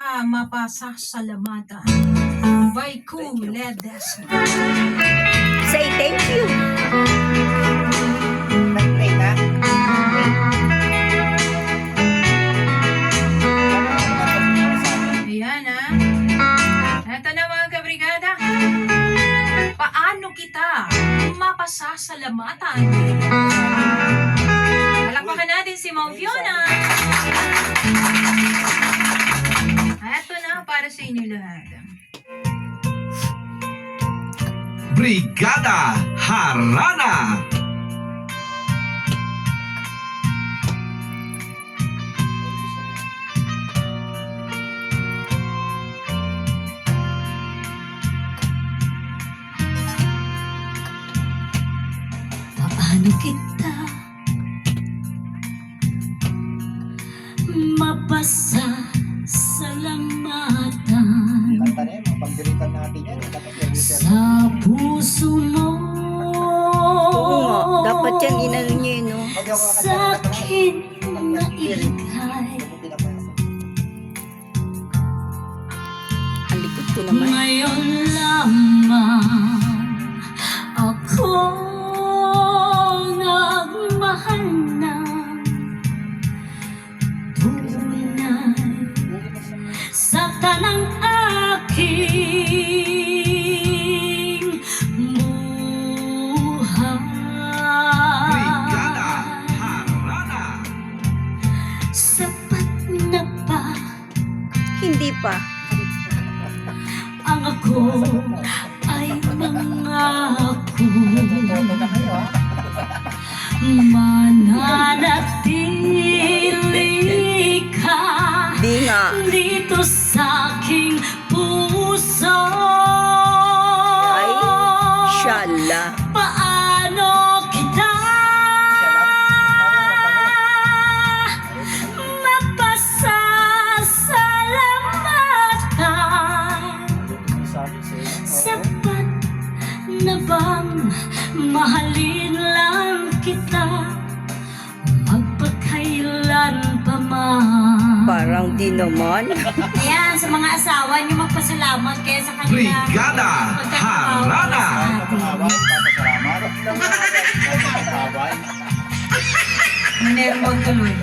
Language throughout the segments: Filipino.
kita mapasasalamatan. By Kung Ledesma. Say thank you. Nag-pray na. Ayan Eto na mga kabrigada. Paano kita mapasasalamatan? Palakpakan natin si Ma'am Fiona. Eto na para sa inyo lahat. Brigada Harana. Paano kita mapasasalamatan Kanta na yun, mga pagdiritan natin yan. Dapat yung sa puso mo? Oo nga, dapat yan inano niyo yun, no? Sa akin na iligay. Ang likod ko naman. Ngayon lamang ako nagmahal ng tunay sa tanang aking Brigada buhay. Harana. Sapat na ba Hindi pa. ang ako ay mangako? Mananatili ka Di nga. dito sa aking puso. Ay, shala. Paano kita mapasasalamatan? Sapat na bang mahalin lang kita magpakailan pa man? Parang di naman. Ayan, sa mga asawa niyo magpasalamat kayo sa kanila. Brigada Harana. Manermon tuloy.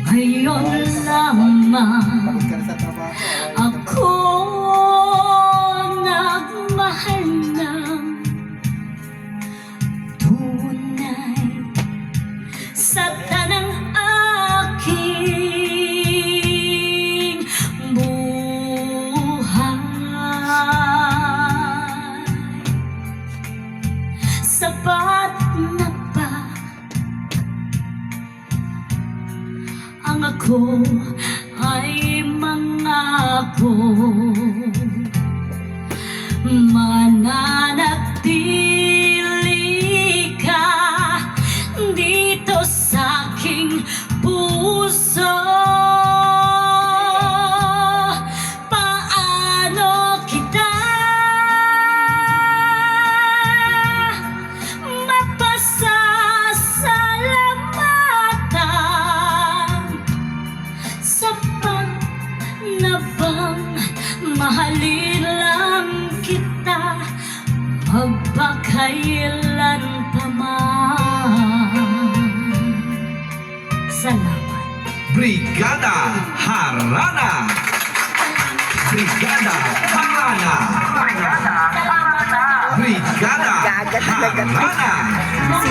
Ngayon lamang ako nagmahal ng tunay sa tanang aking buhay. Sapat na ba ang ako ay mangako? Mananatili ka dito sa aking puso. Paano kita mapasasalamatan? Sapat na bang mahalin lang kita magpakailan pa man? Salamat. Brigada Harana. Brigada Harana. Brigada Gaga talaga. Harana.